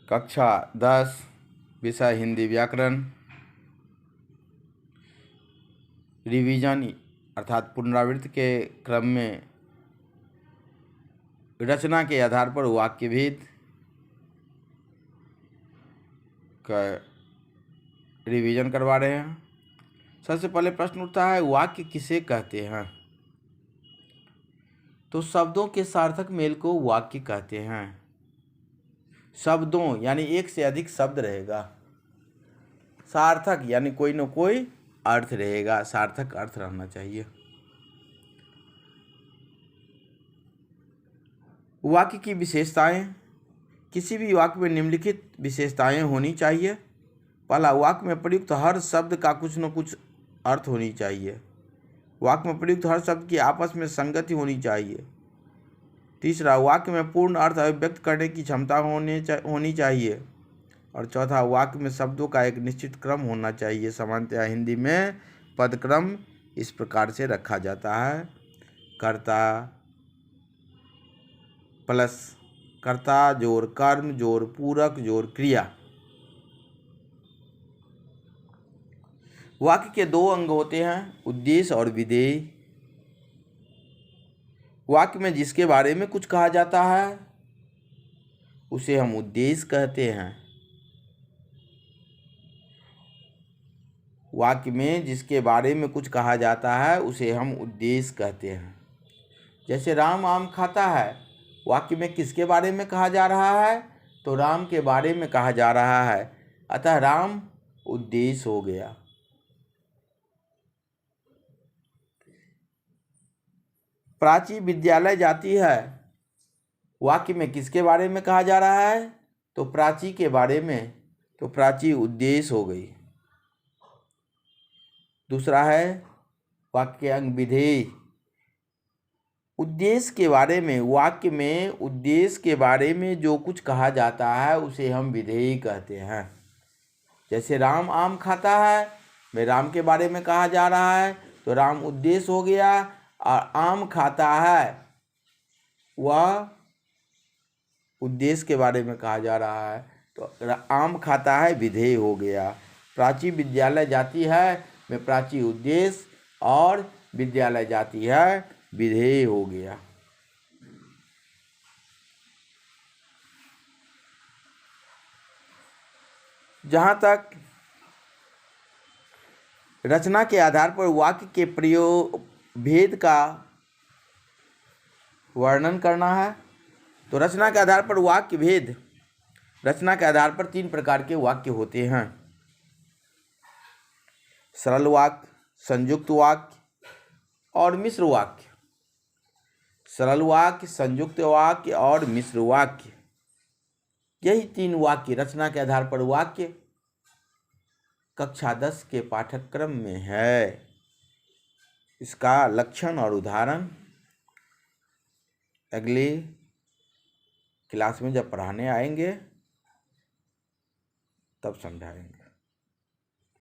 कक्षा 10 विषय हिंदी व्याकरण रिवीजन अर्थात पुनरावृत्ति के क्रम में रचना के आधार पर वाक्य भेद का रिवीजन करवा रहे हैं। सबसे पहले प्रश्न उठता है, वाक्य किसे कहते हैं? तो शब्दों के सार्थक मेल को वाक्य कहते हैं। शब्दों यानी एक से अधिक शब्द रहेगा, सार्थक यानी कोई न कोई अर्थ रहेगा, सार्थक अर्थ रहना चाहिए। वाक्य की विशेषताएं, किसी भी वाक्य में निम्नलिखित विशेषताएं होनी चाहिए। पहला, वाक्य में प्रयुक्त हर शब्द का कुछ न कुछ अर्थ होनी चाहिए। वाक्य में प्रयुक्त हर शब्द की आपस में संगति होनी चाहिए। तीसरा, वाक्य में पूर्ण अर्थ अभिव्यक्त करने की क्षमता होनी चाहिए। और चौथा, वाक्य में शब्दों का एक निश्चित क्रम होना चाहिए। सामान्यतः हिंदी में पदक्रम इस प्रकार से रखा जाता है, कर्ता प्लस कर्ता जोड़ कर्म जोड़ पूरक जोड़ क्रिया। वाक्य के दो अंग होते हैं, उद्देश्य और विधेय। वाक्य में जिसके बारे में कुछ कहा जाता है उसे हम उद्देश्य कहते हैं। वाक्य में जिसके बारे में कुछ कहा जाता है उसे हम उद्देश्य कहते हैं। जैसे राम आम खाता है, वाक्य में किसके बारे में कहा जा रहा है? तो राम के बारे में कहा जा रहा है, अतः राम उद्देश्य हो गया। प्राची विद्यालय जाती है, वाक्य में किसके बारे में कहा जा रहा है? तो प्राची के बारे में, तो प्राची उद्देश्य हो गई। दूसरा है वाक्य अंग विधेय। उद्देश्य के बारे में, वाक्य में उद्देश्य के बारे में जो कुछ कहा जाता है उसे हम विधेय कहते हैं। जैसे राम आम खाता है, में राम के बारे में कहा जा रहा है तो राम उद्देश्य हो गया, और आम खाता है वह उद्देश्य के बारे में कहा जा रहा है तो आम खाता है विधेय हो गया। प्राची विद्यालय जाती है में प्राची उद्देश्य और विद्यालय जाती है विधेय हो गया। जहाँ तक रचना के आधार पर वाक्य के प्रयोग भेद का वर्णन करना है, तो रचना के आधार पर वाक्य भेद, रचना के आधार पर 3 प्रकार के वाक्य होते हैं। सरल वाक्य, संयुक्त वाक्य और मिश्र वाक्य। सरल वाक्य, संयुक्त वाक्य और मिश्र वाक्य, यही 3 वाक्य रचना के आधार पर वाक्य कक्षा 10 के पाठ्यक्रम में है। इसका लक्षण और उदाहरण अगली क्लास में जब पढ़ाने आएंगे तब समझाएंगे।